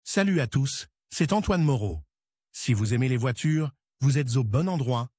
Salut à tous, c'est Antoine Moreau. Si vous aimez les voitures, vous êtes au bon endroit.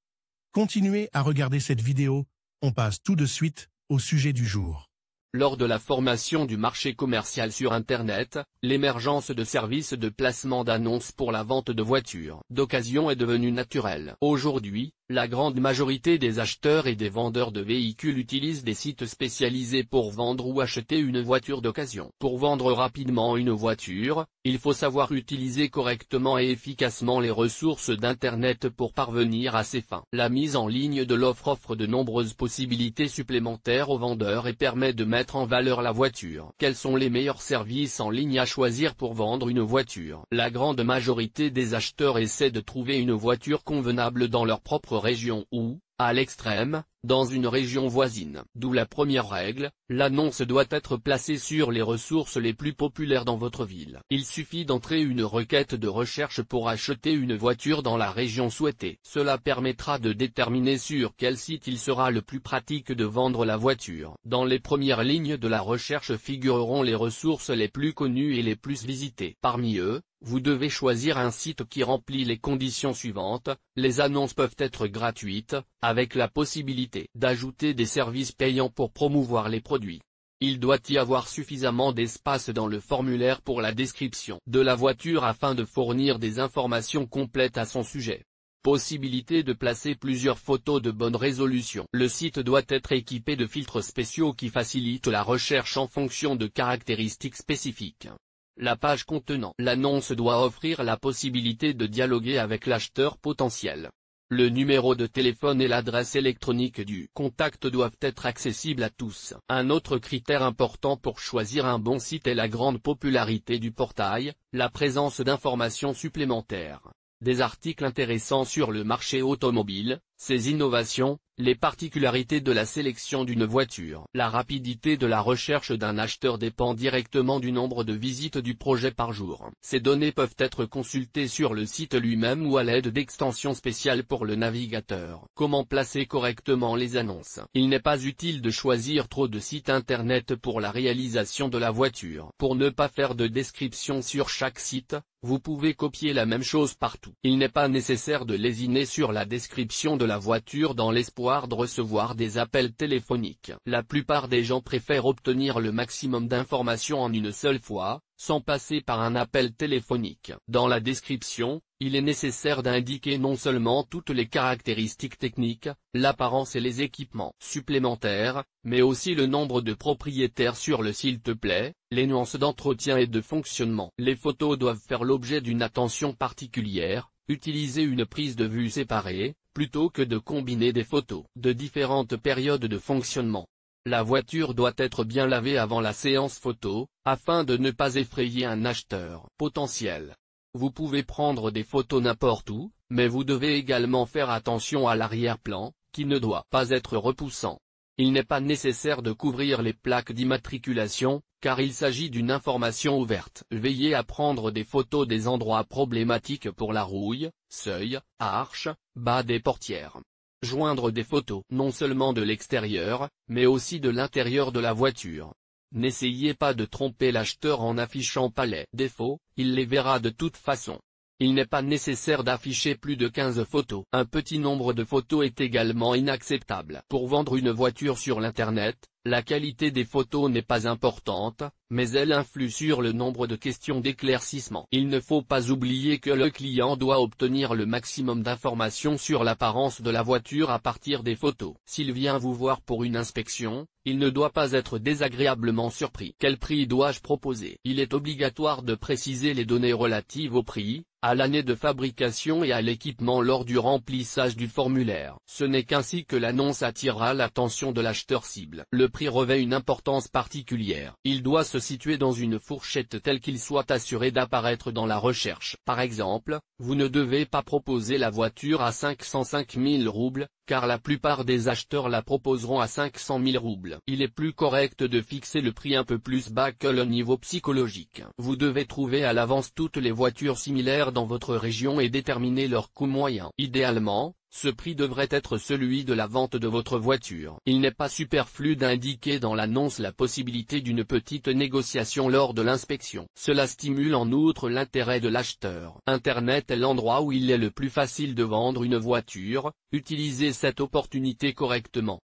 Continuez à regarder cette vidéo, on passe tout de suite au sujet du jour. Lors de la formation du marché commercial sur Internet, l'émergence de services de placement d'annonces pour la vente de voitures d'occasion est devenue naturelle. Aujourd'hui, la grande majorité des acheteurs et des vendeurs de véhicules utilisent des sites spécialisés pour vendre ou acheter une voiture d'occasion. Pour vendre rapidement une voiture, il faut savoir utiliser correctement et efficacement les ressources d'Internet pour parvenir à ses fins. La mise en ligne de l'offre offre de nombreuses possibilités supplémentaires aux vendeurs et permet de mettre en valeur la voiture. Quels sont les meilleurs services en ligne à choisir pour vendre une voiture? La grande majorité des acheteurs essaient de trouver une voiture convenable dans leur propre région ou, à l'extrême, dans une région voisine. D'où la première règle, l'annonce doit être placée sur les ressources les plus populaires dans votre ville. Il suffit d'entrer une requête de recherche pour acheter une voiture dans la région souhaitée. Cela permettra de déterminer sur quel site il sera le plus pratique de vendre la voiture. Dans les premières lignes de la recherche figureront les ressources les plus connues et les plus visitées. Parmi eux, vous devez choisir un site qui remplit les conditions suivantes. Les annonces peuvent être gratuites, avec la possibilité d'ajouter des services payants pour promouvoir les produits. Il doit y avoir suffisamment d'espace dans le formulaire pour la description de la voiture afin de fournir des informations complètes à son sujet. Possibilité de placer plusieurs photos de bonne résolution. Le site doit être équipé de filtres spéciaux qui facilitent la recherche en fonction de caractéristiques spécifiques. La page contenant l'annonce doit offrir la possibilité de dialoguer avec l'acheteur potentiel. Le numéro de téléphone et l'adresse électronique du contact doivent être accessibles à tous. Un autre critère important pour choisir un bon site est la grande popularité du portail, la présence d'informations supplémentaires. Des articles intéressants sur le marché automobile, ses innovations, les particularités de la sélection d'une voiture. La rapidité de la recherche d'un acheteur dépend directement du nombre de visites du projet par jour. Ces données peuvent être consultées sur le site lui-même ou à l'aide d'extensions spéciales pour le navigateur. Comment placer correctement les annonces? Il n'est pas utile de choisir trop de sites internet pour la réalisation de la voiture. Pour ne pas faire de description sur chaque site, vous pouvez copier la même chose partout. Il n'est pas nécessaire de lésiner sur la description de la voiture dans l'espoir de recevoir des appels téléphoniques. La plupart des gens préfèrent obtenir le maximum d'informations en une seule fois, sans passer par un appel téléphonique. Dans la description, il est nécessaire d'indiquer non seulement toutes les caractéristiques techniques, l'apparence et les équipements supplémentaires, mais aussi le nombre de propriétaires sur le s'il te plaît, les nuances d'entretien et de fonctionnement. Les photos doivent faire l'objet d'une attention particulière. Utilisez une prise de vue séparée, plutôt que de combiner des photos de différentes périodes de fonctionnement. La voiture doit être bien lavée avant la séance photo, afin de ne pas effrayer un acheteur potentiel. Vous pouvez prendre des photos n'importe où, mais vous devez également faire attention à l'arrière-plan, qui ne doit pas être repoussant. Il n'est pas nécessaire de couvrir les plaques d'immatriculation, car il s'agit d'une information ouverte. Veillez à prendre des photos des endroits problématiques pour la rouille, seuil, arches, bas des portières. Joindre des photos non seulement de l'extérieur, mais aussi de l'intérieur de la voiture. N'essayez pas de tromper l'acheteur en affichant pas les défauts, il les verra de toute façon. Il n'est pas nécessaire d'afficher plus de 15 photos. Un petit nombre de photos est également inacceptable. Pour vendre une voiture sur l'Internet, la qualité des photos n'est pas importante, mais elle influe sur le nombre de questions d'éclaircissement. Il ne faut pas oublier que le client doit obtenir le maximum d'informations sur l'apparence de la voiture à partir des photos. S'il vient vous voir pour une inspection, il ne doit pas être désagréablement surpris. Quel prix dois-je proposer? Il est obligatoire de préciser les données relatives au prix, à l'année de fabrication et à l'équipement lors du remplissage du formulaire. Ce n'est qu'ainsi que l'annonce attirera l'attention de l'acheteur cible. Le prix revêt une importance particulière. Il doit se situer dans une fourchette telle qu'il soit assuré d'apparaître dans la recherche. Par exemple, vous ne devez pas proposer la voiture à 505 000 roubles, car la plupart des acheteurs la proposeront à 500 000 roubles. Il est plus correct de fixer le prix un peu plus bas que le niveau psychologique. Vous devez trouver à l'avance toutes les voitures similaires dans votre région et déterminer leur coût moyen. Idéalement, ce prix devrait être celui de la vente de votre voiture. Il n'est pas superflu d'indiquer dans l'annonce la possibilité d'une petite négociation lors de l'inspection. Cela stimule en outre l'intérêt de l'acheteur. Internet est l'endroit où il est le plus facile de vendre une voiture, utilisez cette opportunité correctement.